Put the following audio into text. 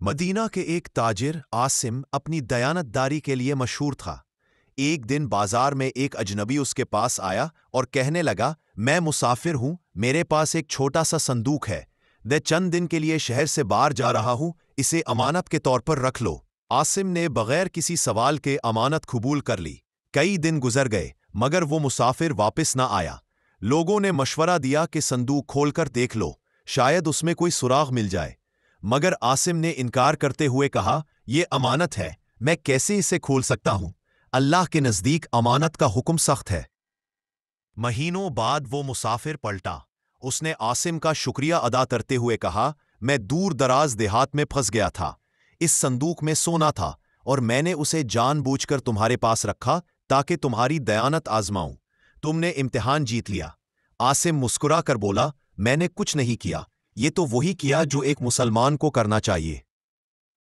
مدینہ کے ایک تاجر عاصم اپنی دیانتداری کے لیے مشہور تھا۔ ایک دن بازار میں ایک اجنبی اس کے پاس آیا اور کہنے لگا، میں مسافر ہوں، میرے پاس ایک چھوٹا سا صندوق ہے، میں چند دن کے لیے شہر سے باہر جا رہا ہوں، اسے امانت کے طور پر رکھ لو۔ عاصم نے بغیر کسی سوال کے امانت قبول کر لی۔ کئی دن گزر گئے مگر وہ مسافر واپس نہ آیا۔ لوگوں نے مشورہ دیا کہ صندوق کھول کر دیکھ لو، شاید اس میں کوئی سراغ مل جائے، مگر عاصم نے انکار کرتے ہوئے کہا، یہ امانت ہے، میں کیسے اسے کھول سکتا ہوں؟ اللہ کے نزدیک امانت کا حکم سخت ہے۔ مہینوں بعد وہ مسافر پلٹا۔ اس نے عاصم کا شکریہ ادا کرتے ہوئے کہا، میں دور دراز دیہات میں پھنس گیا تھا، اس صندوق میں سونا تھا اور میں نے اسے جان بوجھ کر تمہارے پاس رکھا تاکہ تمہاری دیانت آزماؤں، تم نے امتحان جیت لیا۔ عاصم مسکرا کر بولا، میں نے کچھ نہیں کیا، یہ تو وہی کیا جو ایک مسلمان کو کرنا چاہیے۔